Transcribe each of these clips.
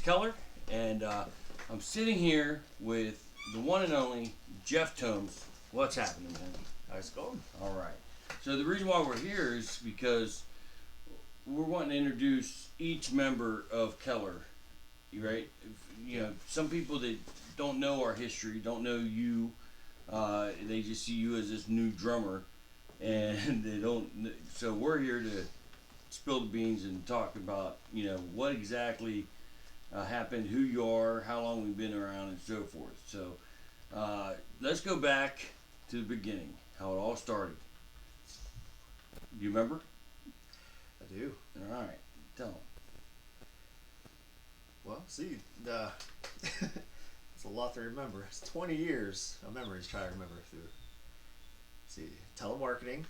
Keller, and I'm sitting here with the one and only Jeff Tomes. What's happening, man? How's it going? All right. So the reason why we're here is because we're wanting to introduce each member of Keller, right? You know, some people that don't know our history, don't know you, they just see you as this new drummer, and they don't. So we're here to spill the beans and talk about, what exactly happened, who you are, how long we've been around, and so forth. So let's go back to the beginning, how it all started. You remember? I do. All right, tell them. Well, see, it's a lot to remember. It's 20 years of memories trying to remember through. See, telemarketing.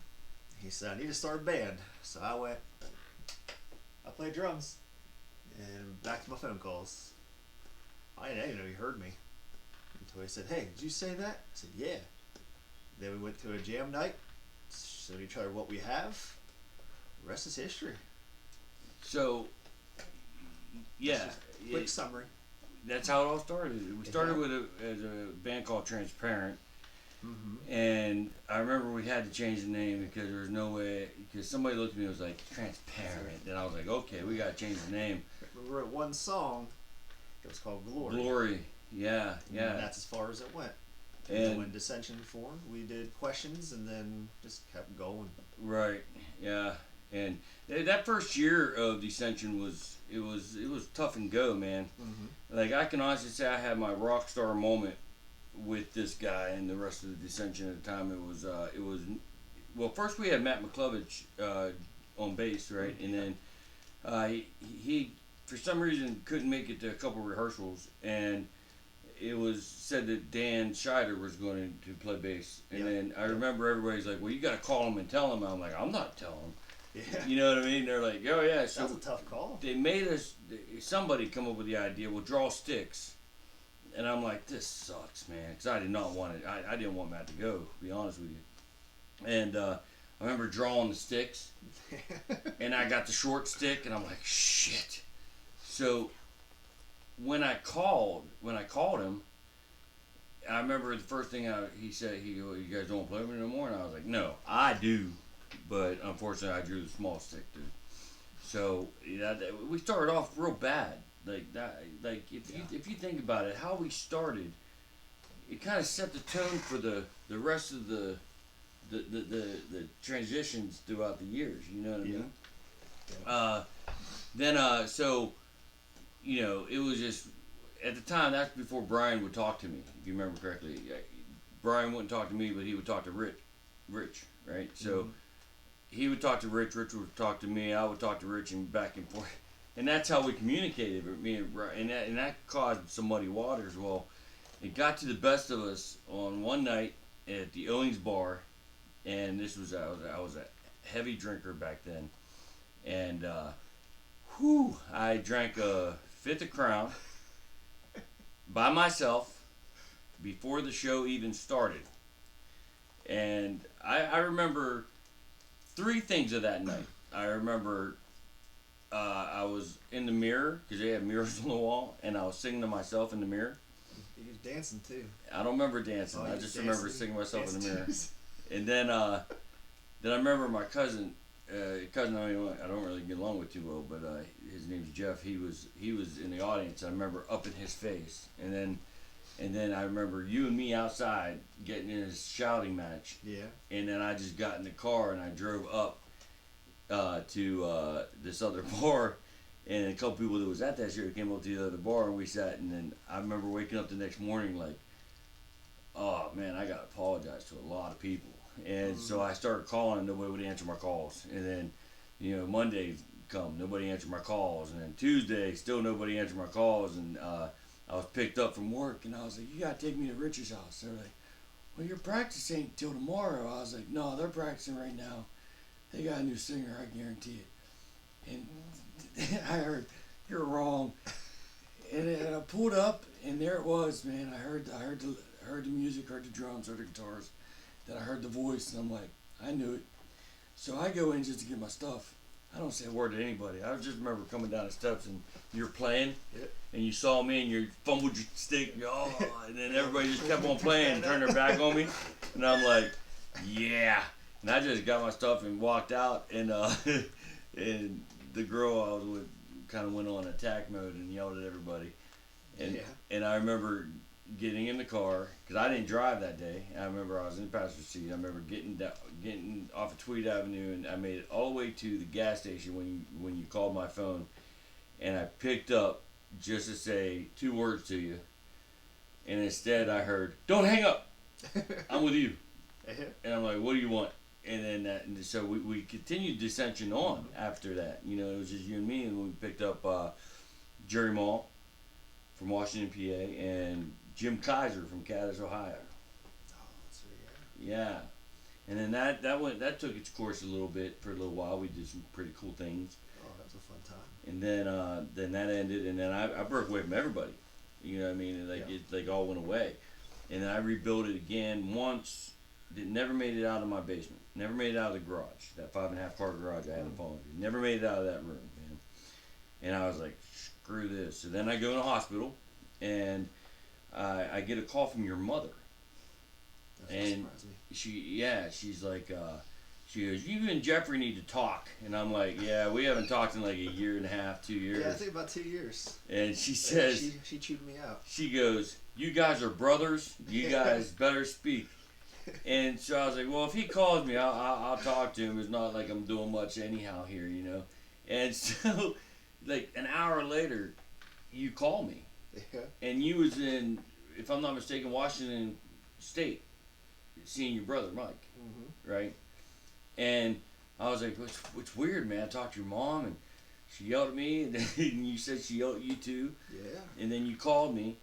He said, I need to start a band. So I played drums. And back to my phone calls. I didn't know he heard me. Until he said, hey, did you say that? I said, yeah. Then we went to a jam night. Showed each other what we have. The rest is history. So, yeah. Quick summary. That's how it all started. We started with as a band called Transparent. Mm-hmm. And I remember we had to change the name because there was no way, because somebody looked at me and was like, Transparent. And I was like, okay, we got to change the name. We wrote one song. It was called Glory. Glory. Yeah. And that's as far as it went. And when Dissension formed, we did questions and then just kept going. Right. Yeah. And that first year of Dissension was tough and go, man. Mm-hmm. Like, I can honestly say I had my rock star moment with this guy and the rest of the Dissension at the time. It was well, first we had Matt McClovich on bass, right? And then he for some reason couldn't make it to a couple rehearsals, and it was said that Dan Scheider was going to play bass. And then I remember everybody's like, well, you got to call him and tell him. I'm like, I'm not telling him. Yeah. You know what I mean? They're like, oh yeah. So that's a tough call. they made somebody come up with the idea, we'll draw sticks. And I'm like, this sucks, man, because I did not want it. I didn't want Matt to go, to be honest with you. And I remember drawing the sticks, and I got the short stick, and I'm like, shit. So when I called him, I remember the first thing he said, he go, you guys don't play with me no more? And I was like, no, I do, but unfortunately I drew the small stick, dude. So we started off real bad. Like that, like if you think about it, how we started, it kind of set the tone for the rest of the transitions throughout the years. You know what I mean? Yeah. Then so, it was just at the time. That's before Brian would talk to me. If you remember correctly, Brian wouldn't talk to me, but he would talk to Rich, right? So he would talk to Rich. Rich would talk to me. I would talk to Rich, and back and forth. And that's how we communicated with me, and that caused some muddy waters. Well, it got to the best of us on one night at the Owings Bar, and this was I was a heavy drinker back then, and I drank a fifth of Crown by myself before the show even started, and I remember three things of that night. I remember. I was in the mirror because they had mirrors on the wall, and I was singing to myself in the mirror. You was dancing too. I don't remember dancing. I just remember singing to myself in the mirror. Too. And then I remember my cousin. I don't really get along with too well, but his name's Jeff. He was in the audience. I remember up in his face, and then I remember you and me outside getting in a shouting match. Yeah. And then I just got in the car and I drove up to this other bar, and a couple people that was at that show came up to the other bar, and we sat. And then I remember waking up the next morning like, oh man, I gotta apologize to a lot of people. And so I started calling, and nobody would answer my calls. And then, Monday come, nobody answered my calls, and then Tuesday still nobody answered my calls. And I was picked up from work, and I was like, you gotta take me to Rich's house. They're like, well, your practice ain't till tomorrow. I was like, no, they're practicing right now. They got a new singer, I guarantee it. And I heard, you're wrong. And I pulled up, and there it was, man. I heard the music, heard the drums, heard the guitars. Then I heard the voice, and I'm like, I knew it. So I go in just to get my stuff. I don't say a word to anybody. I just remember coming down the steps and you're playing, Yep. and you saw me and you fumbled your stick, and then everybody just kept on playing and turned their back on me, and I'm like, yeah. And I just got my stuff and walked out, and and the girl I was with kind of went on attack mode and yelled at everybody, and Yeah. and I remember getting in the car because I didn't drive that day. I remember I was in the passenger seat. I remember getting off of Tweed Avenue, and I made it all the way to the gas station when you called my phone, and I picked up just to say 2 words to you, and instead I heard, "Don't hang up. I'm with you." Yeah. And I'm like, "What do you want?" And then and so we continued dissension on after that. You know, it was just you and me, and we picked up Jerry Mall from Washington, PA, and Jim Kaiser from Cadiz, Ohio. Oh, that's Yeah, and then that took its course a little bit for a little while. We did some pretty cool things, Oh, that was a fun time. and then that ended, and then I broke away from everybody. You know what I mean? And Yeah. it like all went away, and then I rebuilt it again once. It never made it out of my basement. Never made it out of the garage. That 5.5 car garage I had in Palm Beach. Never made it out of that room, man. And I was like, screw this. So then I go in the hospital, and I get a call from your mother. That And surprised me. She's like, she goes, you and Jeffrey need to talk. And I'm like, yeah, we haven't talked in like a year and a half, 2 years. Yeah, I think about 2 years. And she Yeah, says, she chewed me out. she goes, you guys are brothers. You guys better speak. And so I was like, well, if he calls me, I'll talk to him. It's not like I'm doing much anyhow here, you know. And so, like an hour later, you call me, Yeah. and you was in, if I'm not mistaken, Washington State, seeing your brother Mike, Mm-hmm. right? And I was like, what's weird, man? I talked to your mom, and she yelled at me, and then you said she yelled at you too, Yeah. and then you called me.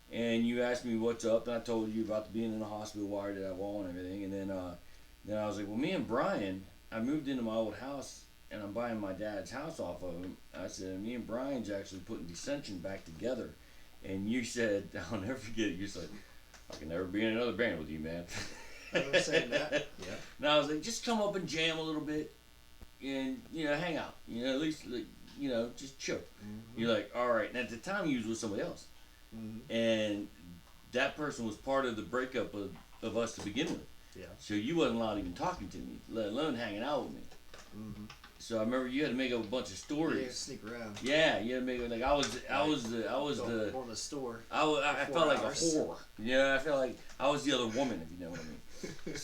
And you asked me what's up, and I told you about being in the hospital, wired to that wall and everything. And then I was like, well, me and Brian, I moved into my old house, and I'm buying my dad's house off of him. I said, me and Brian's actually putting Dissension back together. And you said, I'll never forget it. You said, I can never be in another band with you, man. I remember saying that. Yeah. And I was like, just come up and jam a little bit, and hang out. At least like, just chill. Mm-hmm. You're like, all right. And at the time, you was with somebody else. Mm-hmm. And that person was part of the breakup of us to begin with. Yeah. So you wasn't allowed even talking to me, let alone hanging out with me. Mm-hmm. So I remember you had to make up a bunch of Yeah, stories. sneak around. Yeah, you had to make it like I was the Go in the store. I 4 felt like hours. a whore. Yeah, I felt like I was the other woman, if you know what I mean.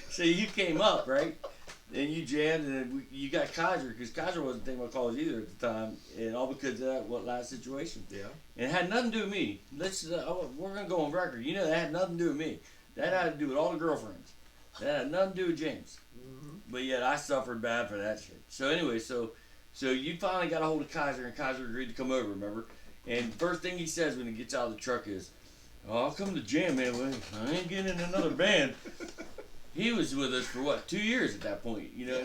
So you came up, right? And you jammed, and then you got Kaiser, because Kaiser wasn't thinking about college either at the time, and all because of that last situation. Yeah. And it had nothing to do with me. We're gonna go on record. That had nothing to do with me. That had to do with all the girlfriends. That had nothing to do with James. Mm-hmm. But yet I suffered bad for that shit. So anyway, so you finally got a hold of Kaiser, and Kaiser agreed to come over. Remember? And first thing he says when he gets out of the truck is, "Oh, I'll come to jam, man. Well, I ain't getting in another band." He was with us for what, 2 years at that point. Yeah.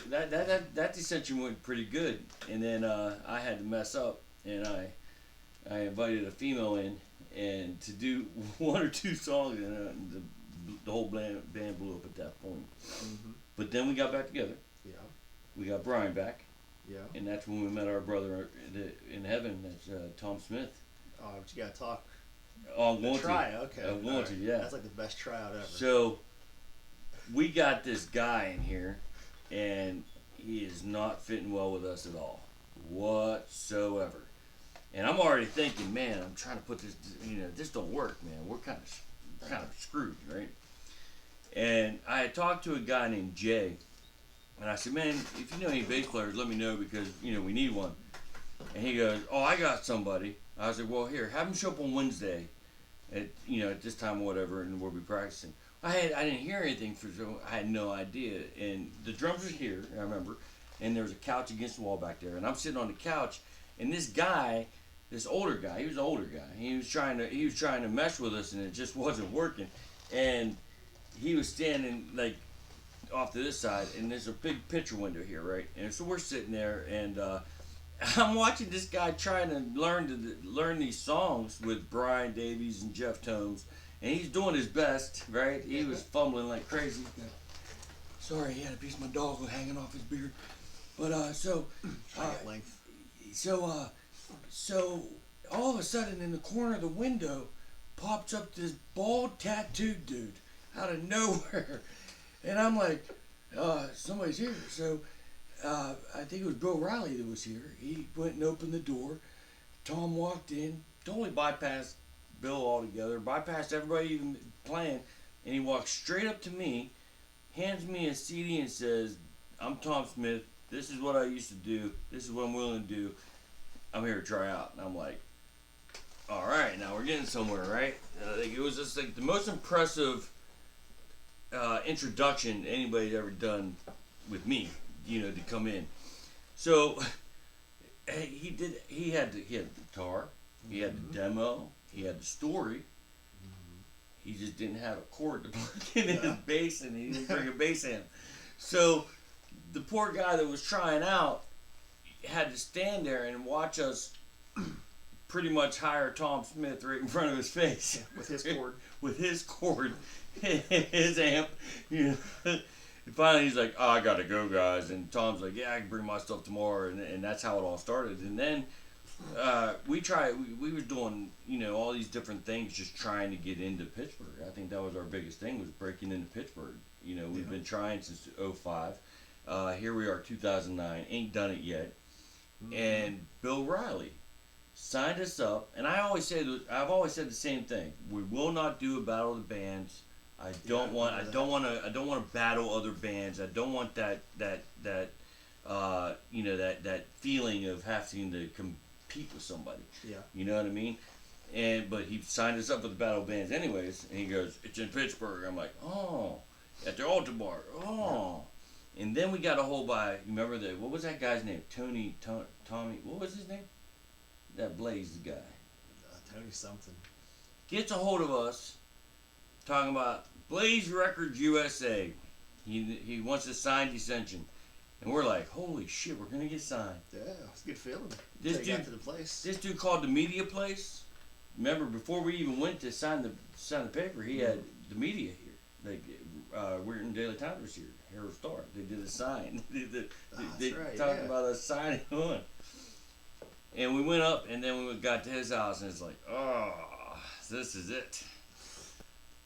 That dissension went pretty good, and then I had to mess up, and I invited a female in, and to do 1 or 2 songs, and the whole band blew up at that point. Mm-hmm. But then we got back together. Yeah. We got Brian back, Yeah. and that's when we met our brother in heaven. That's Tom Smith. Oh, but you gotta talk. Oh, I'm going to. Try. Okay. I'm going All to, right. yeah. That's like the best tryout ever. So we got this guy in here, and he is not fitting well with us at all, whatsoever. And I'm already thinking, man, I'm trying to put this, this don't work, man. We're kind of screwed, right? And I had talked to a guy named Jay, and I said, man, if you know any bass players, let me know, because we need one. And he goes, oh, I got somebody. I said, well, here, have him show up on Wednesday at this time or whatever, and we'll be practicing. I didn't hear anything so I had no idea. And the drums were here, I remember, and there was a couch against the wall back there, and I'm sitting on the couch, and this guy, this older guy, he was an older guy. He was trying to mesh with us, and it just wasn't working. And he was standing like off to this side, and there's a big picture window here, right? And so we're sitting there, and I'm watching this guy trying to learn these songs with Brian Davies and Jeff Tomes, and he's doing his best, right? He was fumbling like crazy. Sorry, he had a piece of my dog hanging off his beard. But Giant length. so so all of a sudden in the corner of the window pops up this bald tattooed dude out of nowhere, and I'm like, somebody's here. So I think it was Bill Riley that was here. He went and opened the door. Tom walked in, totally bypassed Bill altogether, bypassed everybody even playing, and he walks straight up to me, hands me a CD and says, "I'm Tom Smith. This is what I used to do. This is what I'm willing to do. I'm here to try out." And I'm like, all right, now we're getting somewhere, right? Like, it was just like the most impressive introduction anybody's ever done with me, to come in. So he had the guitar, he had the demo, he had the story. He just didn't have a chord to plug in his bass, and he didn't bring a bass amp. So the poor guy that was trying out had to stand there and watch us pretty much hire Tom Smith right in front of his face. With his cord. With his cord, his amp. And finally he's like, "Oh, I gotta go, guys." And Tom's like, "Yeah, I can bring my stuff tomorrow." And that's how it all started. And then we were doing, all these different things, just trying to get into Pittsburgh. I think that was our biggest thing, was breaking into Pittsburgh. We've been trying since 2005. Here we are, 2009. Ain't done it yet. And Bill Riley signed us up, and I've always said the same thing. We will not do a battle of the bands. I don't want to battle other bands. I don't want that feeling of having to compete with somebody. Yeah. You know what I mean? But he signed us up for the battle of bands anyways, and he goes, "It's in Pittsburgh." I'm like, "Oh, at the Altar Bar." Oh. Yeah. And then we got a hold by, remember what was that guy's name? Tommy, what was his name? That Blaze guy. Tony something. Gets a hold of us, talking about Blaze Records USA. He wants to sign Dissension. And we're like, holy shit, we're going to get signed. Yeah, it's a good feeling. This dude got to the place. This dude called the media place. Remember, before we even went to sign the paper, he had the media here. Like, Weirton Daily Times was here. Herald Star. They did a sign. they talked about us signing on. And we went up, and then we got to his house, and it's like, oh, this is it.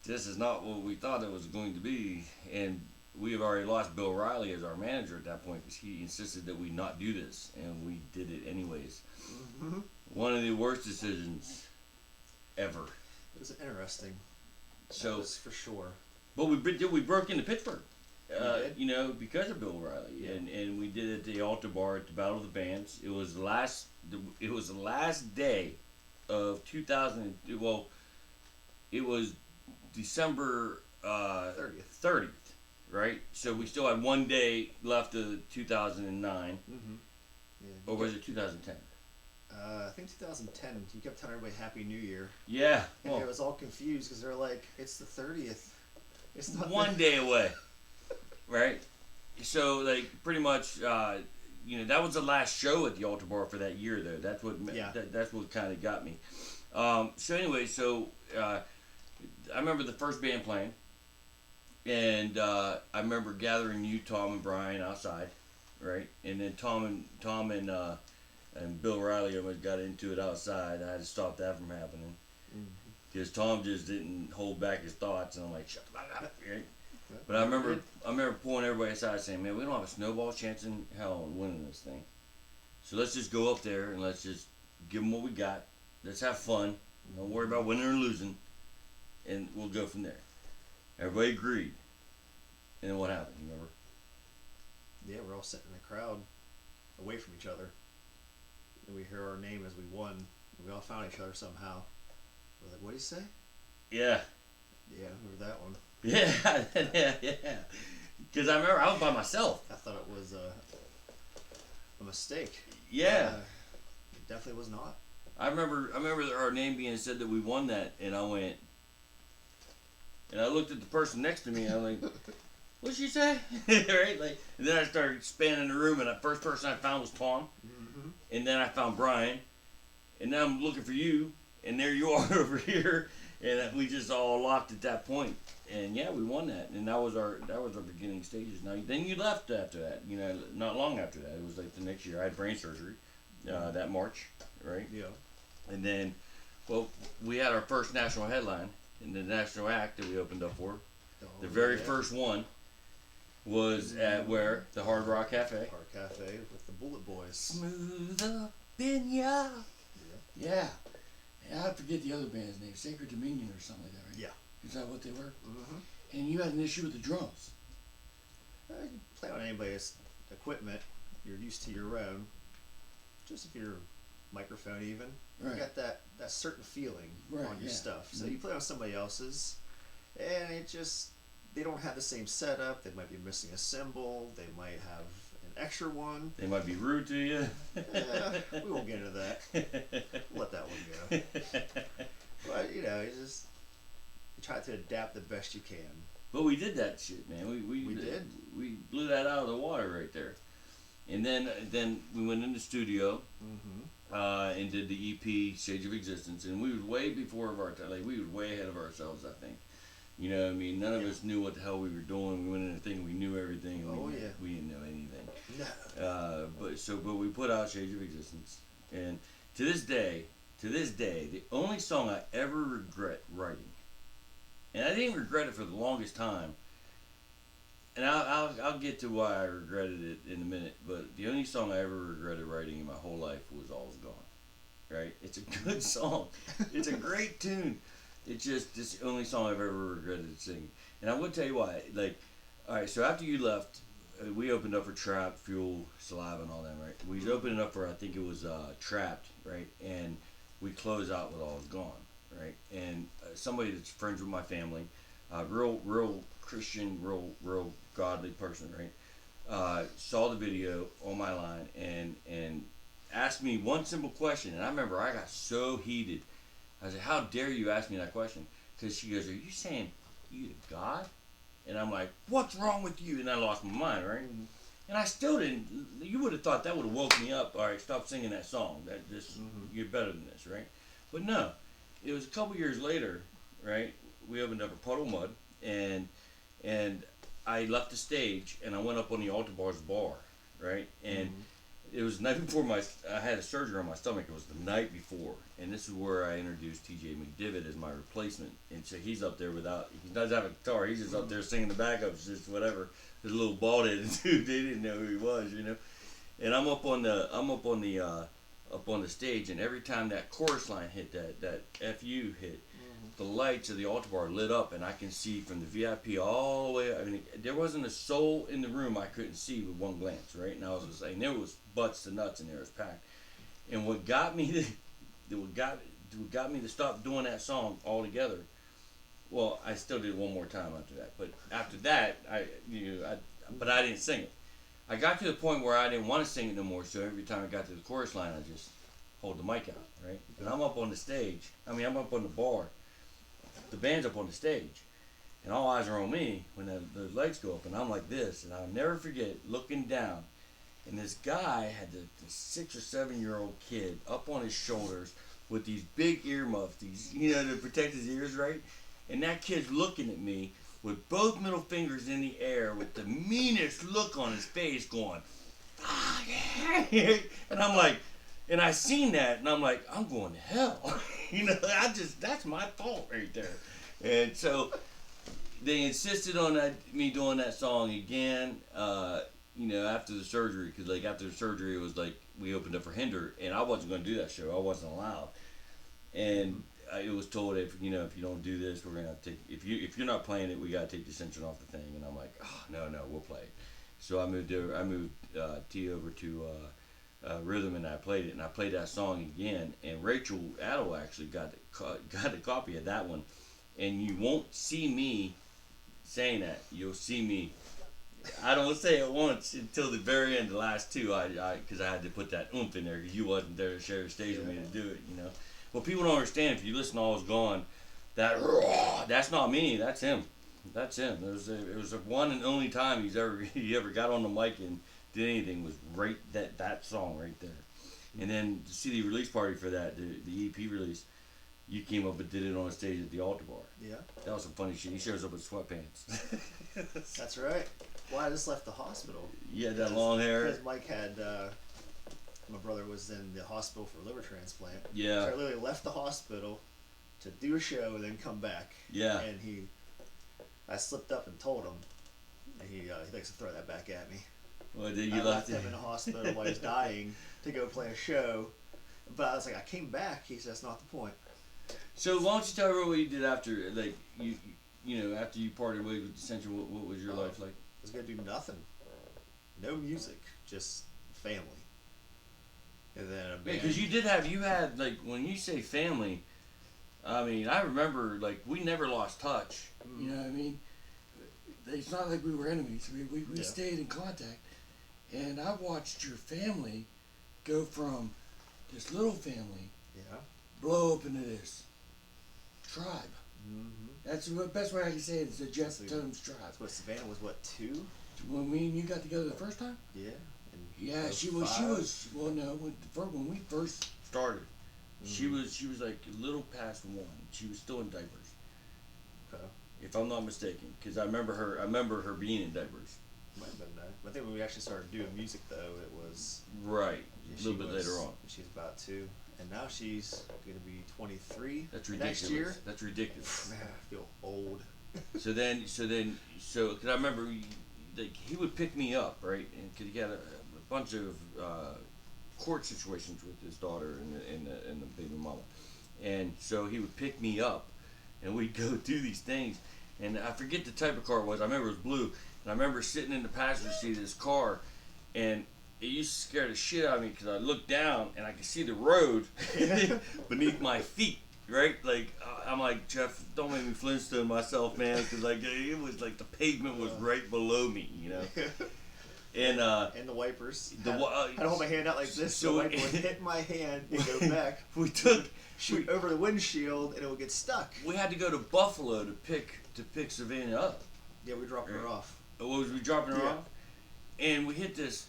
This is not what we thought it was going to be. And we have already lost Bill Riley as our manager at that point, because he insisted that we not do this, and we did it anyways. Mm-hmm. One of the worst decisions ever. It was interesting. So, that was for sure. But we broke into Pittsburgh. Because of Bill Riley, and we did it at the Altar Bar at the Battle of the Bands. It was the last day of 2000. Well, it was December 30th, right? So we still had one day left of 2009, or was it 2010? I think 2010. You kept telling everybody Happy New Year. Yeah, and it was all confused because they're like, it's the 30th. It's not one day away. Right, so like pretty much, that was the last show at the Altar Bar for that year, though. That's what that's what kind of got me. So anyway, I remember the first band playing, and I remember gathering you, Tom, and Brian outside, right, and then Tom and Bill Riley almost got into it outside. I had to stop that from happening because Tom just didn't hold back his thoughts, and I'm like, shut the fuck up, right? But I remember pulling everybody aside saying, "Man, we don't have a snowball chance in hell on winning this thing. So let's just go up there and let's just give them what we got. Let's have fun. Don't worry about winning or losing, and we'll go from there." Everybody agreed. And then what happened? You remember? Yeah, we're all sitting in the crowd, away from each other, and we hear our name as we won. And we all found each other somehow. We're like, "What did he say?" Yeah. Yeah, I remember that one. Yeah. Because I remember I was by myself. I thought it was a mistake. Yeah. It definitely was not. I remember our name being said that we won that, and I went, and I looked at the person next to me, and I'm like, "What'd she say?" Right? Like, and then I started spanning the room, and the first person I found was Tom, and then I found Brian, and then I'm looking for you, and there you are over here, and we just all locked at that point. And yeah, we won that, and that was our beginning stages. Now then you left after that. You know, not long after that. It was like the next year. I had brain surgery, that March, right? Yeah. And then, well, we had our first national headline in the national act that we opened up for. Oh, The very yeah. first one was at where? The Hard Rock Cafe. Our cafe with the Bullet Boys. Smooth up in ya. Yeah. And I forget the other band's name. Sacred Dominion or something like that, right? Yeah. Is that what they were? Mm-hmm. And you had an issue with the drums. You play on anybody's equipment, you're used to your own. Just if your microphone even, Right. you got that certain feeling Right, on your yeah. stuff. So Mhm. you play on somebody else's, and it just, they don't have the same setup. They might be missing a cymbal. They might have an extra one. They might be rude to you. We won't get into that. We'll let that one go. But you know, you try to adapt the best you can. But we did that shit, man. We did. We blew that out of the water right there. And then we went in the studio Mm-hmm. and did the EP Stage of Existence, and we was way before of our time. Like we was way ahead of ourselves, I think. You know what I mean? None of us knew what the hell we were doing. We went in there thinking we knew everything. And Oh, yeah. We didn't know anything. No. But we put out Shades of Existence, and to this day, the only song I ever regret writing, and I didn't regret it for the longest time, and I'll get to why I regretted it in a minute, but the only song I ever regretted writing in my whole life was All's Gone. Right? It's a good song. It's a great tune. It's just this the only song I've ever regretted singing. And I will tell you why. Like, all right, so after you left, we opened up for Trap, Fuel, Saliva, and all that, right? We was opening up for, I think it was Trapped, right? And we closed out with All's Gone, right? And somebody that's friends with my family, real Christian, real godly person, right? Saw the video on my line and asked me one simple question. And I remember I got so heated. I said, "How dare you ask me that question?" Because she goes, "Are you saying you to God?" And I'm like, "What's wrong with you?" And I lost my mind, right? Mm-hmm. And I still didn't. You would have thought that would have woke me up. All right, stop singing that song. That just you're better than this, right? But no, it was a couple years later, right? We opened up a Puddle Mud, and I left the stage and I went up on the Altar Bars bar, right? And it was the night before I had a surgery on my stomach. It was the night before, and this is where I introduced T.J. McDivitt as my replacement. And so he's up there he doesn't have a guitar. He's just up there singing the backups, just whatever. This little bald-headed dude, they didn't know who he was, you know. And I'm up on the stage, and every time that chorus line hit, that FU hit, the lights of the altar bar lit up, and I can see from the VIP all the way. I mean, there wasn't a soul in the room I couldn't see with one glance, right? And I was just saying, there was butts to nuts in there. It was packed. And what got me to stop doing that song altogether. Well, I still did it one more time after that, but after that, but I didn't sing it. I got to the point where I didn't want to sing it no more. So every time I got to the chorus line, I just hold the mic out, right? And I'm up on the stage. I'm up on the bar. The band's up on the stage, and all eyes are on me when the lights go up, and I'm like this, and I'll never forget looking down, and this guy had the 6 or 7 year old kid up on his shoulders with these big earmuffs, to protect his ears, right? And that kid's looking at me with both middle fingers in the air with the meanest look on his face going, "Ah, yeah." And I'm like, and I seen that, and I'm like, I'm going to hell. That's my fault right there. And so they insisted on me doing that song again, after the surgery, because after the surgery, it was like we opened up for Hinder, and I wasn't going to do that show. I wasn't allowed. And it was told, if you don't do this, we're going to take, if you're not playing it, we got to take the Ascension off the thing. And I'm like, oh, no, we'll play it. So I moved T over to Rhythm, and I played it, and I played that song again, and Rachel Addo actually got a copy of that one, and you won't see me saying that. You'll see me. I don't say it once until the very end, the last two, because I had to put that oomph in there, because you wasn't there to share the stage with me to do it, Well, people don't understand, if you listen to All's Gone, that's not me, that's him. That's him. It was the one and only time he ever got on the mic and did anything was right that song right there. And then to see the release party for that, the EP release, you came up and did it on stage at the altar bar. Yeah, That was some funny shit. He shows up with sweatpants. that's right. Well, I just left the hospital. Yeah, that long hair. Because Mike had, my brother was in the hospital for liver transplant. Yeah. So I literally left the hospital to do a show and then come back. Yeah. And I slipped up and told him, and he likes to throw that back at me. Well, then I you left left him in the hospital while he was dying to go play a show. But I was like, I came back. He said, that's not the point. So why don't you tell everyone what you did after, like, you know, after you parted ways with Dissension, what was your life like? I was going to do nothing. No music, just family. And then a band. Because you had, like, when you say family, I mean, I remember, like, we never lost touch. You know what I mean? It's not like we were enemies. We Yeah. stayed in contact. And I watched your family go from this little family Yeah. blow up into this tribe. Mm-hmm. That's the best way I can say it. It's a Jeff So- Tomes tribe. What, Savannah was what, 2? When me and you got together the first time? Yeah. And Yeah, she was. Well, no, when we first started, she was like a little past 1. She was still in diapers, Okay. if I'm not mistaken. Because I remember her being in diapers. Might have been that. I think when we actually started doing music, though, it was Right. A she little bit was- later on. She was about 2, and now she's gonna be 23. That's ridiculous. Next year. That's ridiculous. Man, I feel old. So cause I remember, like, he would pick me up, right? And cause he had a bunch of court situations with his daughter and the baby mama, and so he would pick me up, and we'd go do these things. And I forget the type of car it was. I remember it was blue, and I remember sitting in the passenger seat of this car, and it used to scare the shit out of me because I looked down and I could see the road beneath my feet. Right, like I'm like, Jeff, don't make me Flintstone myself, man, because like it was like the pavement was right below me, you know. And And the wipers. The I'd hold my hand out like this, so the wiper would hit my hand and go back, shoot over the windshield, and it would get stuck. we had to go to Buffalo to pick Savannah up. Yeah, we dropped her off. What was we dropping her Yeah. off? And we hit this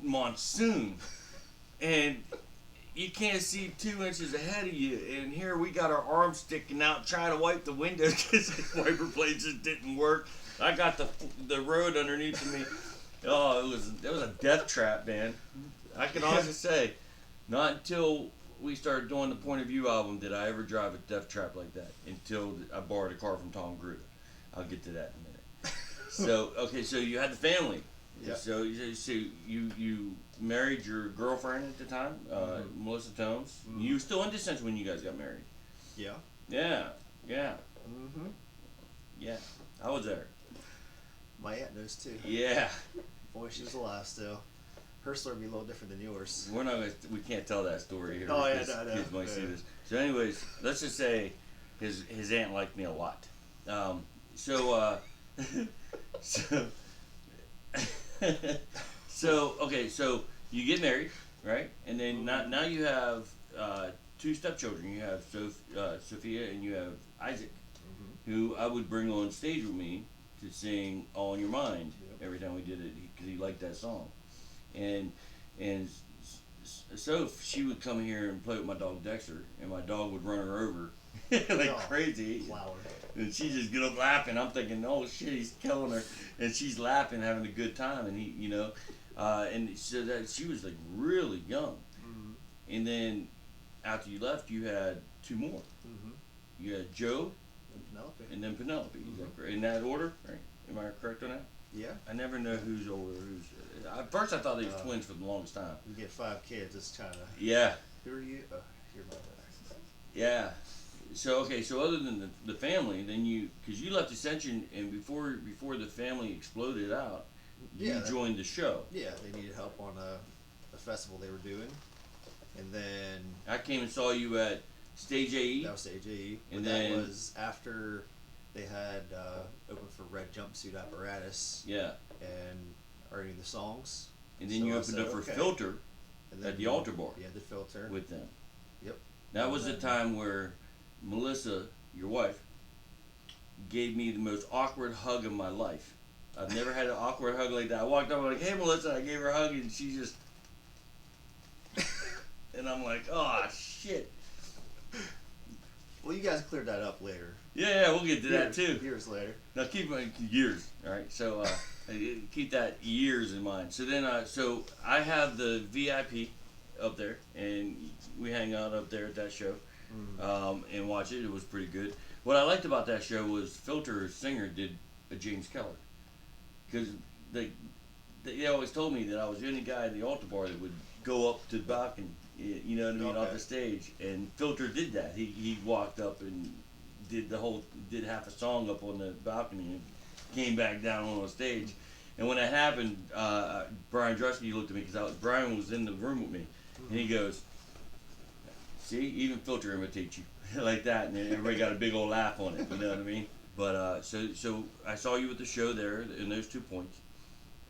monsoon, and you can't see 2 inches ahead of you. And here we got our arms sticking out trying to wipe the window because the wiper blade just didn't work. I got the road underneath of me. Oh, it was a death trap, man. I can honestly say, not until we started doing the Point of View album did I ever drive a death trap like that. Until I borrowed a car from Tom Gruder. I'll get to that in a minute. So okay, so you had the family. Yeah. So you married your girlfriend at the time, Melissa Tomes. You were still in Dissension when you guys got married. Yeah. Yeah. Mm-hmm. Yeah. I was there. My aunt knows too. Yeah. Boy, she was alive still. Her story would be a little different than yours. We can't tell that story here. Oh, yeah, because no. kids might see Yeah. this. So anyways, let's just say his aunt liked me a lot. So okay, so you get married, right? And then now you have 2 stepchildren. You have Sophia and you have Isaac, who I would bring on stage with me to sing "All in Your Mind" every time we did it because he liked that song. And so she would come here and play with my dog Dexter, and my dog would run her over like crazy. Flower. And she just get up laughing. I'm thinking, oh shit, he's killing her, and she's laughing, having a good time, and he, and so that she was like really young. And then after you left, you had 2 more. You had Joe, And Penelope. and then Penelope. Is that correct? In that order, right? Am I correct on that? Yeah. I never know who's older, who's. At first, I thought they was twins for the longest time. You get 5 kids. It's kind of. Yeah. Who are you? Oh, you're my Yeah. So okay, so other than the family, then because you left Ascension, and before the family exploded out, you joined the show. Yeah, they needed help on a festival they were doing, and then I came and saw you at Stage AE. that was Stage AE. And But then- that was after they had opened for Red Jumpsuit Apparatus Yeah. and already the songs. And then So you I opened said, up for okay. Filter And at the altar bar Yeah, the Filter. with them. Yep. That And was the then- time where Melissa, your wife, gave me the most awkward hug of my life. I've never had an awkward hug like that. I walked up, I'm like, hey Melissa, I gave her a hug, and she just, and I'm like, oh shit. Well, you guys cleared that up later. Yeah, we'll get to that too. Years later. Now keep my years, all right? So keep that years in mind. So then, so I have the VIP up there, and we hang out up there at that show, and watch it. It was pretty good. What I liked about that show was Filter singer did a James Keller, because they always told me that I was the only guy in the altar bar that would go up to the balcony, you know what I mean, off the stage. And Filter did that. He walked up and did half a song up on the balcony and came back down on the stage. And when that happened, Brian Drusky looked at me because Brian was in the room with me, and he goes, "See, even Filter imitates you." Like that, and then everybody got a big old laugh on it. You know what I mean? But so I saw you at the show there in those 2 points,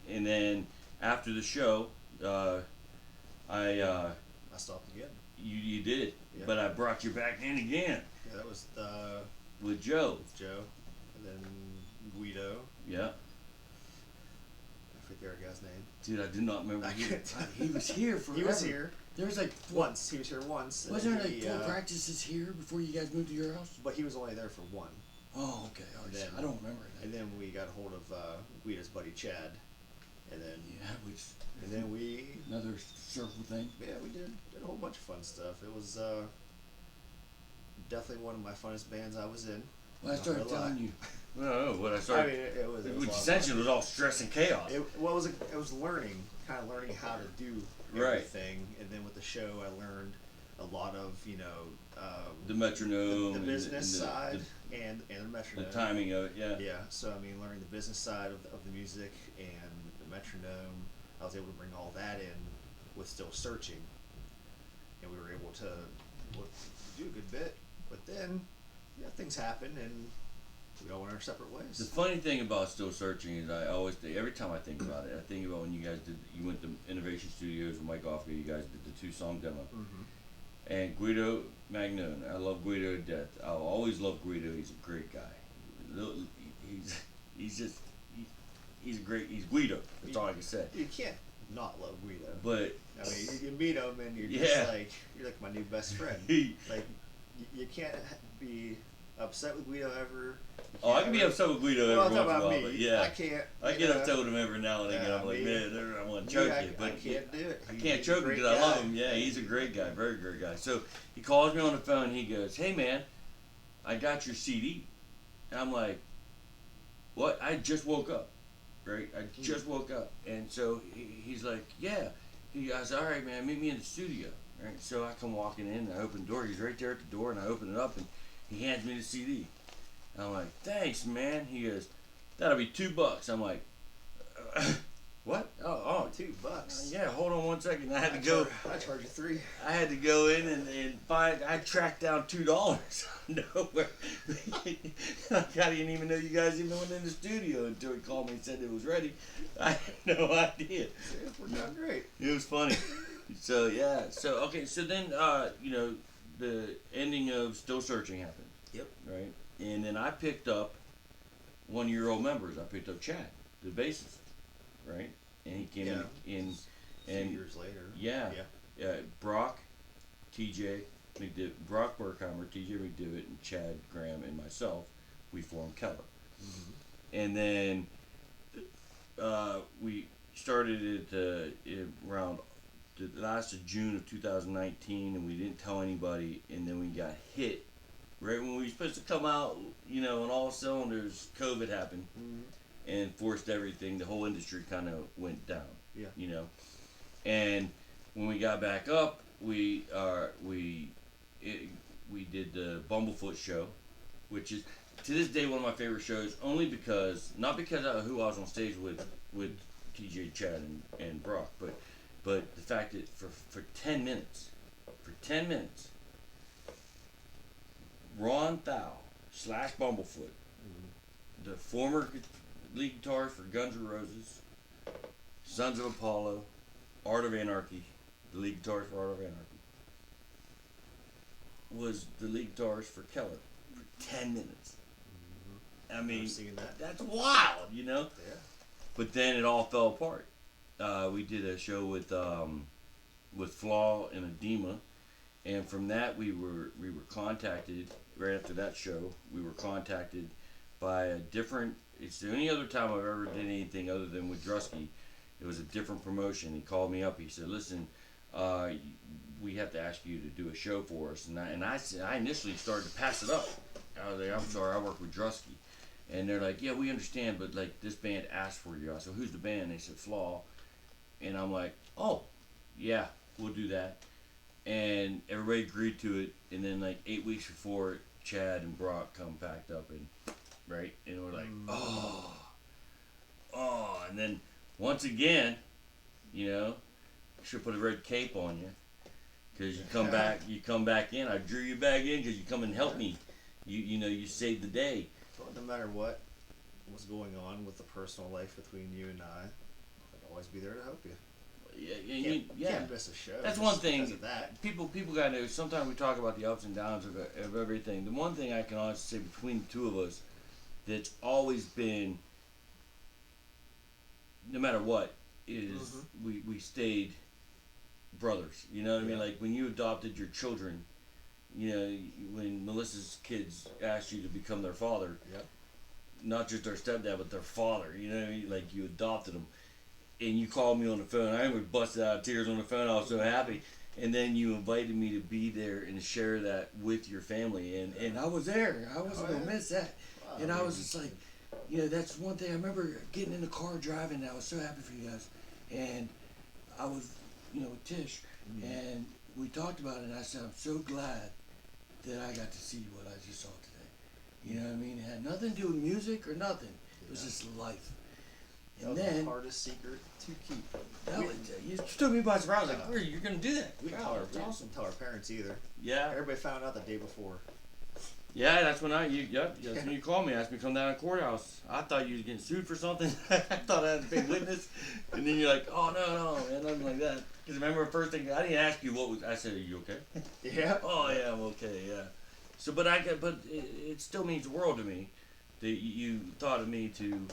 and then after the show, I stopped again. You did, Yeah. but I brought you back in again Yeah, that was with Joe. Joe, and then Guido. Yeah, I forget our guy's name. dude, I did not remember. I can't- He was here forever. He was here There was like once. He was here once. and wasn't there like he, 4 practices here before you guys moved to your house? But he was only there for one. Oh, okay. All right. Then- I don't remember that. And then we got a hold of Guido's buddy Chad, and then we Another circle thing. we did a whole bunch of fun stuff. It was definitely one of my funnest bands I was in. Well, I Not started gonna lie. telling you. No, what I I started. mean, it was. It was a lot of Essentially, fun. it was all stress and chaos. It was learning, kind of learning how to do Right. everything, and then with the show, I learned a lot of The metronome, the and business and side and the the metronome. timing of it. Yeah. Yeah, so I mean, learning the business side of the music and the metronome, I was able to bring all that in with Still Searching, and we were able to do a good bit. But then, things happen, and we all went our separate ways. The funny thing about Still Searching is I always think, every time I think about it, I think about when you guys you went to Innovation Studios with Mike Offka, you guys did the 2-song demo. Mm-hmm. And Guido Magnone, I love Guido to death. I'll always love Guido. He's a great guy. He's Guido. That's all I can say. You can't not love Guido. But I mean, you meet him, and you're Yeah. just like, you're like my new best friend. he, Like, you can't be upset with Guido ever. You I can't can be ever- upset with Guido Well, I'm every once in a talking while, about but me. yeah, I can't. I you get know, upset with him every now and again. Yeah, I'm like, me- man, I want to me, choke I, you, but I can't do it. I He's can't a choke him great because I love guy. him. Yeah, he's a great guy, very great guy. So he calls me on the phone. He goes, "Hey man, I got your CD," and I'm like, "What?" I just woke up, right? I just woke up, and so he's like, "Yeah." He goes, "All right, man, meet me in the studio." Right? So I come walking in, and I open the door. He's right there at the door, and I open it up, and he hands me the CD. And I'm like, "Thanks, man." He goes, "That'll be $2." I'm like, "What? Oh, $2. yeah, hold on one second. I had to go. I charge you $3. I had to go in and find. I tracked down $2 nowhere. I didn't even know you guys even went in the studio until he called me and said it was ready. I had no idea. We're doing great. It was funny. So yeah. So okay. So then the ending of Still Searching happened. Yep. Right. And then I picked up one of your old members. I picked up Chad, the bassist. Right. And he came in. A few And years later. yeah. Yeah. Brock, TJ McDivitt, Brock Burkheimer, TJ McDivitt, and Chad Graham and myself, we formed Keller. Mm-hmm. And then we started it around the last of June of 2019, and we didn't tell anybody. And then we got hit right when we were supposed to come out, on all cylinders. COVID happened Mm-hmm. and forced everything. The whole industry kind of went down. Yeah. And when we got back up, we did the Bumblefoot show, which is to this day one of my favorite shows. Only because not because of who I was on stage with TJ, Chad, and Brock, but the fact that for 10 minutes, Ron Thau / Bumblefoot, the former lead guitarist for Guns N' Roses, Sons of Apollo, Art of Anarchy, the lead guitarist for Art of Anarchy, was the lead guitarist for Keller for 10 minutes. I mean, I've seen that. that's wild, Yeah. But then it all fell apart. We did a show with Flaw and Edema, And from that, we were contacted right after that show. We were contacted by a different. It's the only other time I've ever did anything other than with Drusky. It was a different promotion. He called me up. He said, "Listen, uh, we have to ask you to do a show for us." And I said, I initially started to pass it up. I was like, "I'm sorry, I work with Drusky." And they're like, "Yeah, we understand, but like this band asked for you." I said, "Who's the band?" They said, "Flaw." And I'm like, "Oh, yeah, we'll do that." And everybody agreed to it. And then like 8 weeks before, Chad and Brock come packed up and right, and we're like, oh, and then once again, you know, should put a red cape on you, because you come back in. I drew you back in because you come and help me. You saved the day. Well, no matter what was going on with the personal life between you and I'd always be there to help you. Can't miss a show. That's one thing. People gotta know. Sometimes we talk about the ups and downs of everything. The one thing I can honestly say between the two of us, that's always been, no matter what, is we stayed brothers. You know what I mean? Like when you adopted your children, you know, when Melissa's kids asked you to become their father, not just their stepdad, but their father. You know what I mean? Like you adopted them. And you called me on the phone. I remember busted out of tears on the phone. I was so happy. And then you invited me to be there and share that with your family. And I was there. I wasn't going to miss that. Wow, and I was just like, you know, that's one thing. I remember getting in the car driving, and I was so happy for you guys. And I was, you know, with Tish. And we talked about it, and I said, I'm so glad that I got to see what I just saw today. You know what I mean? It had nothing to do with music or nothing. It was just life. And that was then the hardest secret to keep. You took me by surprise. Like, "Where you're gonna do that?" We didn't tell our parents either. Yeah. Everybody found out the day before. Yeah, that's when that's when you called me, asked me to come down to the courthouse. I thought you was getting sued for something. I thought I had a big witness, and then you're like, "Oh no, man, nothing like that." Because remember, the first thing I didn't ask you what was. I said, "Are you okay?" Yeah. Oh yeah, I'm okay. Yeah. So, but it still means the world to me that you thought of me to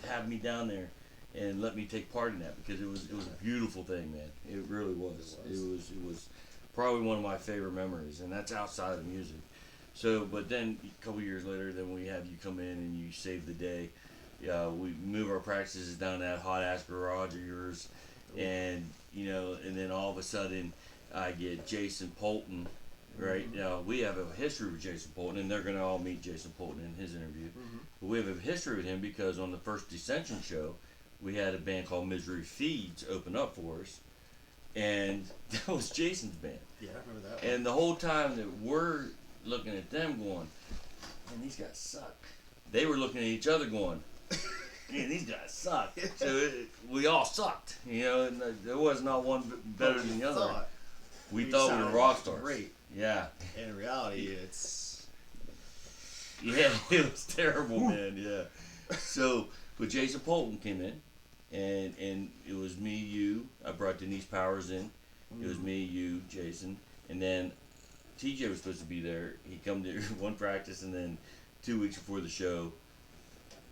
have me down there and let me take part in that, because it was a beautiful thing, man. It really was. It was probably one of my favorite memories, and that's outside of the music. So, but then a couple years later, then we have you come in and you save the day. Yeah, we move our practices down that hot ass garage of yours, and you know, and then all of a sudden, I get Jason Polton. Right now, we have a history with Jason Polton, and they're gonna all meet Jason Polton in his interview. But we have a history with him because on the first Dissension show, we had a band called Misery Feeds open up for us, and that was Jason's band. Yeah, I remember that. And the whole time that we're looking at them going, man, these guys suck. They were looking at each other going, man, these guys suck. So we all sucked, you know, and there was not one better than the other. We thought we were rock stars. Great. Yeah. In reality, it's... Yeah, it was terrible, man, yeah. So, but Jason Polton came in, and it was me, you. I brought Denise Powers in. It was me, you, Jason, and then TJ was supposed to be there. He come to one practice, and then 2 weeks before the show,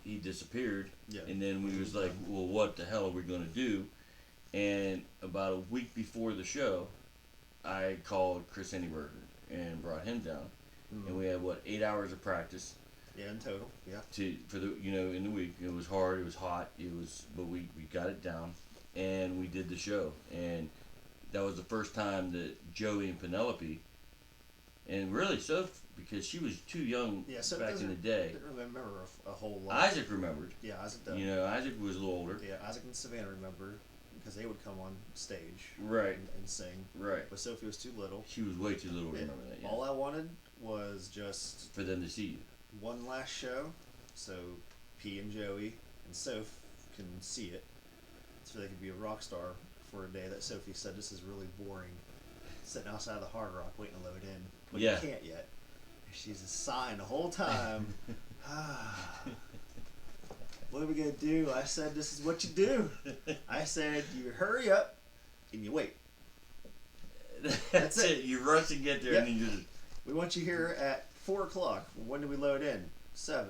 he disappeared. Yeah. And then we was like, well, what the hell are we gonna do? And about a week before the show, I called Chris Anyberger and brought him down, and we had 8 hours of practice. Yeah, in total. Yeah. For the in the week. It was hard. It was hot. But we got it down, and we did the show. And that was the first time that Joey and Penelope, and really Soph, because she was too young back in the day. Didn't remember a whole lot. Isaac remembered. Yeah, Isaac does. You know, Isaac was a little older. Yeah, Isaac and Savannah remember because they would come on stage. Right. And sing. Right. But Sophie was too little. She was way too little to remember that. Yeah. All I wanted was just for them to see you. One last show, so P and Joey and Soph can see it, so they could be a rock star for a day that Sophie said this is really boring, sitting outside the Hard Rock waiting to load in, but you can't yet. She's a sighing the whole time. What are we gonna do? I said this is what you do. I said you hurry up and you wait. That's it. You rush to get there, and then you just. We want you here at 4 o'clock. When do we load in? 7.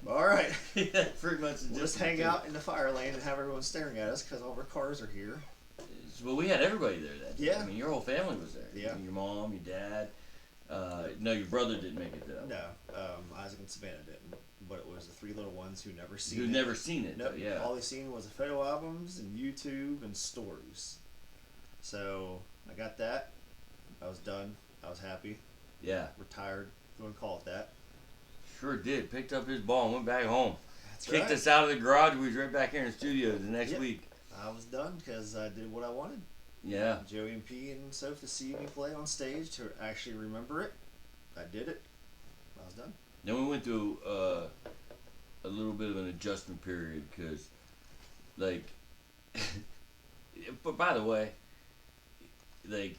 All right. Yeah, pretty much. We'll just hang out in the fire lane and have everyone staring at us because all of our cars are here. But we had everybody there that day. Yeah. I mean, your whole family was there. Yeah. Your mom, your dad. No, your brother didn't make it though. No, Isaac and Savannah didn't. But it was the three little ones who never seen You've it. never seen it. Nope. Though, yeah. All they seen was the photo albums and YouTube and stories. So I got that. I was done. I was happy. Yeah. Retired. Go and call it that. Sure did. Picked up his ball and went back home. That's Kicked right. us out of the garage. We was right back here in the studio the next Yep. week. I was done because I did what I wanted. Yeah. Joey and P and Soph to see me play on stage to actually remember it. I did it. I was done. Then we went through a little bit of an adjustment period because, like, but by the way, like,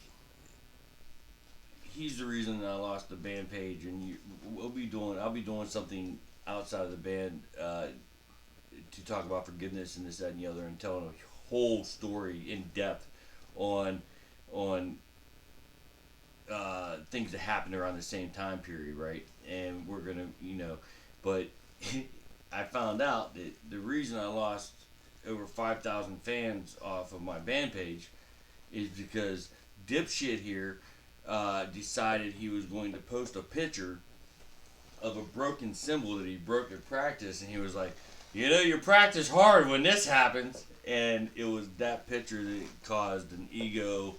he's the reason I lost the band page, and I'll be doing something outside of the band to talk about forgiveness and this, that, and the other, and telling a whole story in depth on things that happened around the same time period, right? And we're gonna, but I found out that the reason I lost over 5,000 fans off of my band page is because dipshit here decided he was going to post a picture of a broken cymbal that he broke at practice, and he was like, you practice hard when this happens. And it was that picture that caused an ego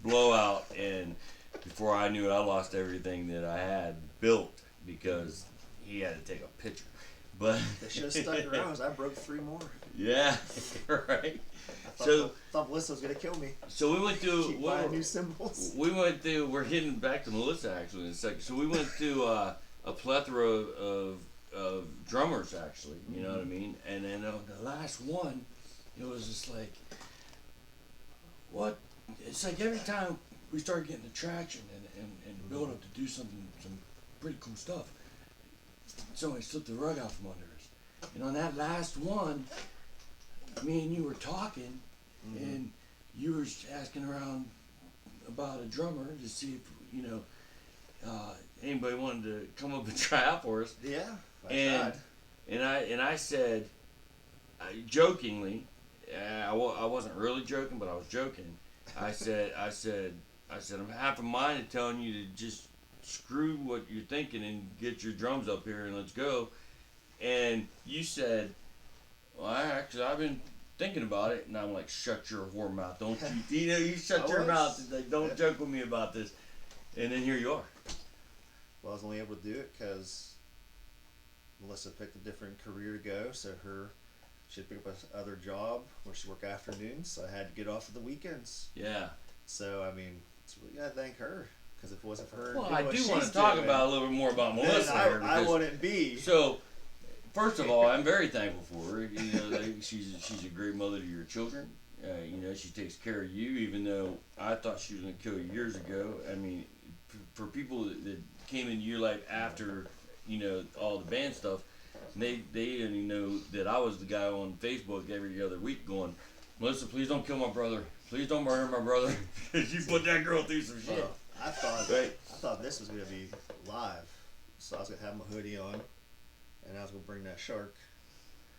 blowout, and before I knew it, I lost everything that I had built because he had to take a picture. But They should have stuck around because I broke 3 more. yeah, right. I thought Melissa was going to kill me. So we went through. Keep buying new cymbals. We're getting back to Melissa actually in a second. So we went through a plethora of drummers actually. You know what I mean? And then the last one, it was just like, what? It's like every time we start getting the traction and build up to do some pretty cool stuff, somebody slipped the rug out from under us. And on that last one, me and you were talking, and you were asking around about a drummer to see if anybody wanted to come up and try out for us. Yeah, I And tried. and I said, jokingly, I wasn't really joking, but I was joking. I said I'm half a mind to telling you to just screw what you're thinking and get your drums up here and let's go. And you said, well, I've been thinking about it, and I'm like, shut your whore mouth, don't you? You shut I your was. mouth. Like, don't joke with me about this. And then here you are. Well, I was only able to do it because Melissa picked a different career to go, so she had to pick up another job where she worked afternoons, so I had to get off of the weekends. Yeah. So, I mean, it's really got to thank her, because if it wasn't for her Well, doing I what do she's want to talk doing, about a little bit more about then Melissa here. I because- wouldn't be. So, first of all, I'm very thankful for her. She's a great mother to your children. She takes care of you, even though I thought she was going to kill you years ago. I mean, for people that came into your life after, all the band stuff, they didn't know that I was the guy on Facebook every other week going, Melissa, please don't kill my brother. Please don't murder my brother. You put that girl through some shit. Well, I Right. thought this was going to be live, so I was going to have my hoodie on, and I was going to bring that shark.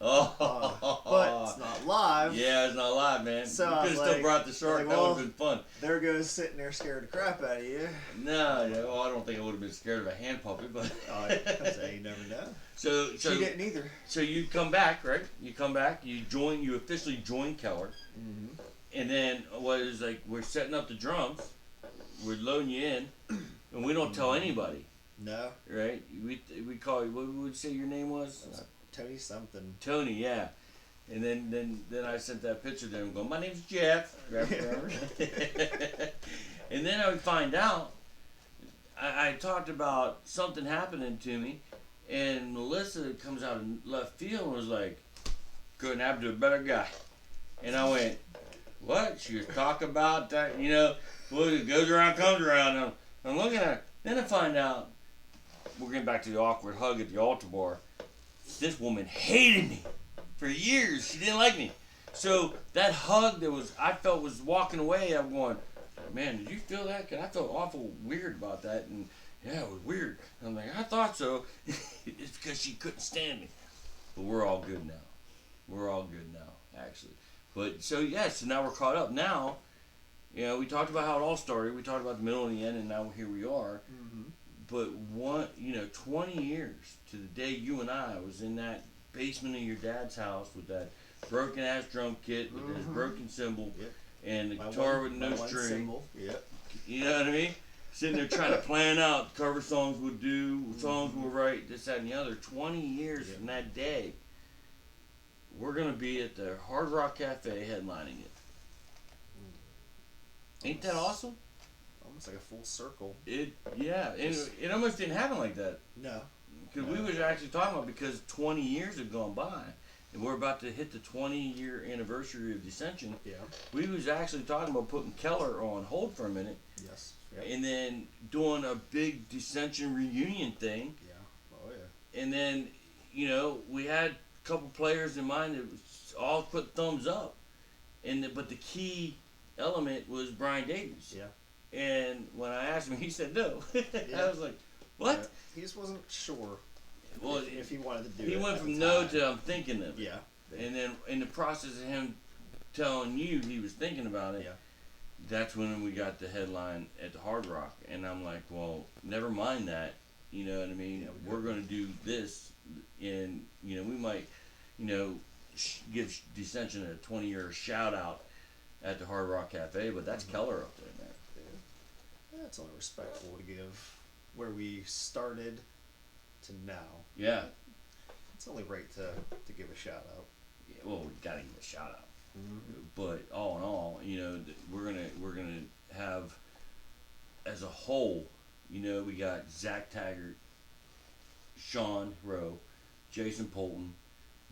Oh. But it's not live. Yeah, it's not live, man. So You I could was have still like- brought the shark. like, That well, would have been fun. There goes sitting there scared the crap out of you. No, I don't think I would have been scared of a hand puppet, but Oh, you never know. so She didn't either. so you come back, right? You come back, you officially join Keller, Mm-hmm. and then what is like we're setting up the drums, we're loading you in, and we don't tell anybody, No, right? We call you. What would you say your name was? Tony something. Tony, yeah. And then I sent that picture to him going, my name's Jeff. Remember? And then I would find out, I talked about something happening to me, and Melissa comes out in left field and was like, couldn't happen to a better guy. And I went, what? She was talking about that, well, it goes around, comes around. And I'm looking at her. Then I find out, we're getting back to the awkward hug at the altar bar. This woman hated me for years. She didn't like me. So that hug that I felt was walking away, I'm going, man, did you feel that? Cause I felt awful weird about that. And yeah, it was weird. And I'm like, I thought so. It's because she couldn't stand me. But we're all good now. We're all good now, actually. But so, yeah, so now we're caught up. Now, You know, we talked about how it all started. We talked about the middle and the end, and now here we are. Mm-hmm. But 20 years to the day you and I was in that basement of your dad's house with that broken ass drum kit with his broken cymbal Yep. and the My guitar one- with my no one string. symbol. Yep. You know what I mean? Sitting there trying to plan out cover songs we'll do, songs we'll write, this, that, and the other. 20 years Yep. from that day, we're going to be at the Hard Rock Cafe headlining it. Ain't that awesome? Almost like a full circle. Yeah, and it almost didn't happen like that. No. Because we was actually talking about because 20 years have gone by, and we're about to hit the 20-year anniversary of Dissension. Yeah. We was actually talking about putting Keller on hold for a minute, Yes. Yep. and then doing a big Dissension reunion thing. Yeah. Oh yeah. And then, we had a couple players in mind that was all put thumbs up, but the key element was Brian Davies. Yeah. And when I asked him, he said no. I Yeah. was like, what? Yeah. He just wasn't sure Well, if he wanted to do he it. went at from the no time. to I'm thinking of it. Yeah. And then in the process of him telling you he was thinking about it, Yeah. that's when we got the headline at the Hard Rock. And I'm like, well, never mind that. You know what I mean? Yeah, We're going to do this, and we might, give Dissension a 20-year shout out at the Hard Rock Cafe. But that's Keller up there, man. Yeah, it's only respectful to give where we started to now. Yeah. It's only right to give a shout out. Yeah, well, we gotta give a shout out. Mm-hmm. But all in all, we're gonna have as a whole, we got Zach Taggart, Sean Rowe, Jason Polton,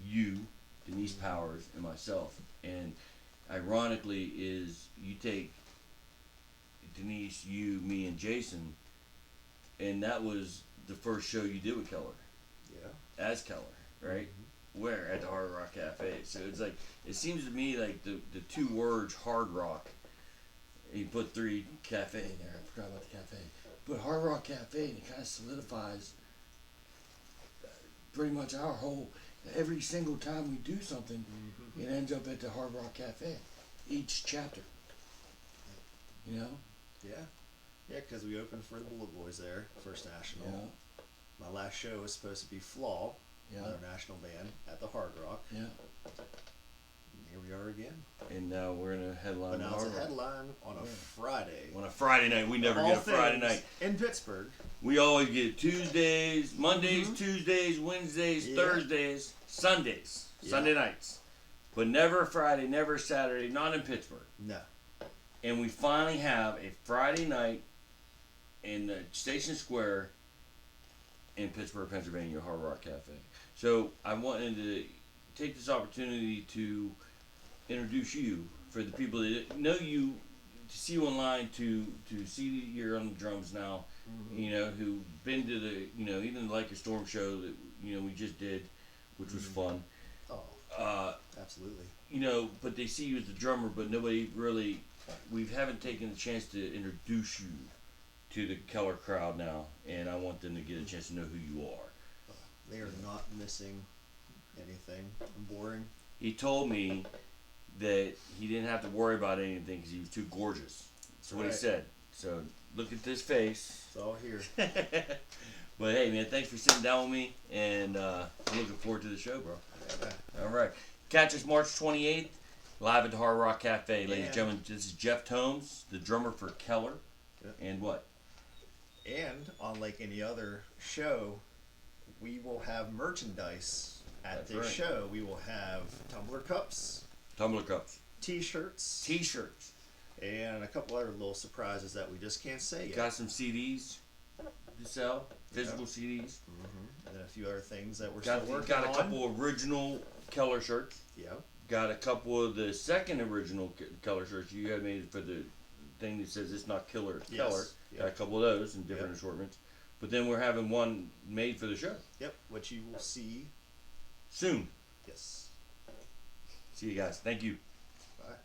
you, Denise Powers, and myself. And ironically, is you take Denise, you, me, and Jason, and that was the first show you did with Keller, Yeah. as Keller, right? Where at the Hard Rock Cafe. So it's like it seems to me like the two words Hard Rock. You put 3 cafe in there. I forgot about the cafe. But Hard Rock Cafe, and it kind of solidifies pretty much our whole. Every single time we do something, it ends up at the Hard Rock Cafe. Each chapter. You know. Yeah. Yeah, because we opened for the Bullet Boys there, First National. Yeah. My last show was supposed to be Flaw, Yeah. another national band, at the Hard Rock. Yeah. And here we are again. And now we're in a headline. But now it's Hard a Rock. headline on a Friday. On a Friday night, we never All get a Friday things night. in Pittsburgh. We always get Tuesdays, Mondays, Tuesdays, Wednesdays, Yeah. Thursdays, Sundays, Yeah. Sunday nights. But never a Friday, never a Saturday, not in Pittsburgh. No. And we finally have a Friday night in the Station Square in Pittsburgh, Pennsylvania, Hard Rock Cafe. So I wanted to take this opportunity to introduce you for the people that know you, to see you online, to see that you're on the drums now, who've been to the, even like a Storm show that, we just did, which was fun. Oh, absolutely. But they see you as the drummer, but nobody really, we haven't taken the chance to introduce you to the Keller crowd now, and I want them to get a chance to know who you are. They are not missing anything. I'm boring. He told me that he didn't have to worry about anything because he was too gorgeous. That's what he right. said. So look at this face. It's all here. But hey, man, thanks for sitting down with me, and I'm looking forward to the show, bro. Yeah. All right. Catch us March 28th, live at the Hard Rock Cafe. Ladies and Yeah. gentlemen, this is Jeff Tomes, the drummer for Keller. Yeah. And what? And unlike any other show, we will have merchandise at That's this right. show. We will have tumbler cups, Tumbler cups, T-shirts, T-shirts. and a couple other little surprises that we just can't say yet. Got some CDs to sell, physical CDs. And then a few other things that we're Got still working on. a couple original Keller shirts. Yeah. Got a couple of the second original Keller shirts you had made for the thing that says it's not Killer, it's Yes. Keller. Yep. Got a couple of those in different Yep. assortments. But then we're having one made for the show Yep. Which you will see. soon. Yes. See you guys. Thank you. Bye.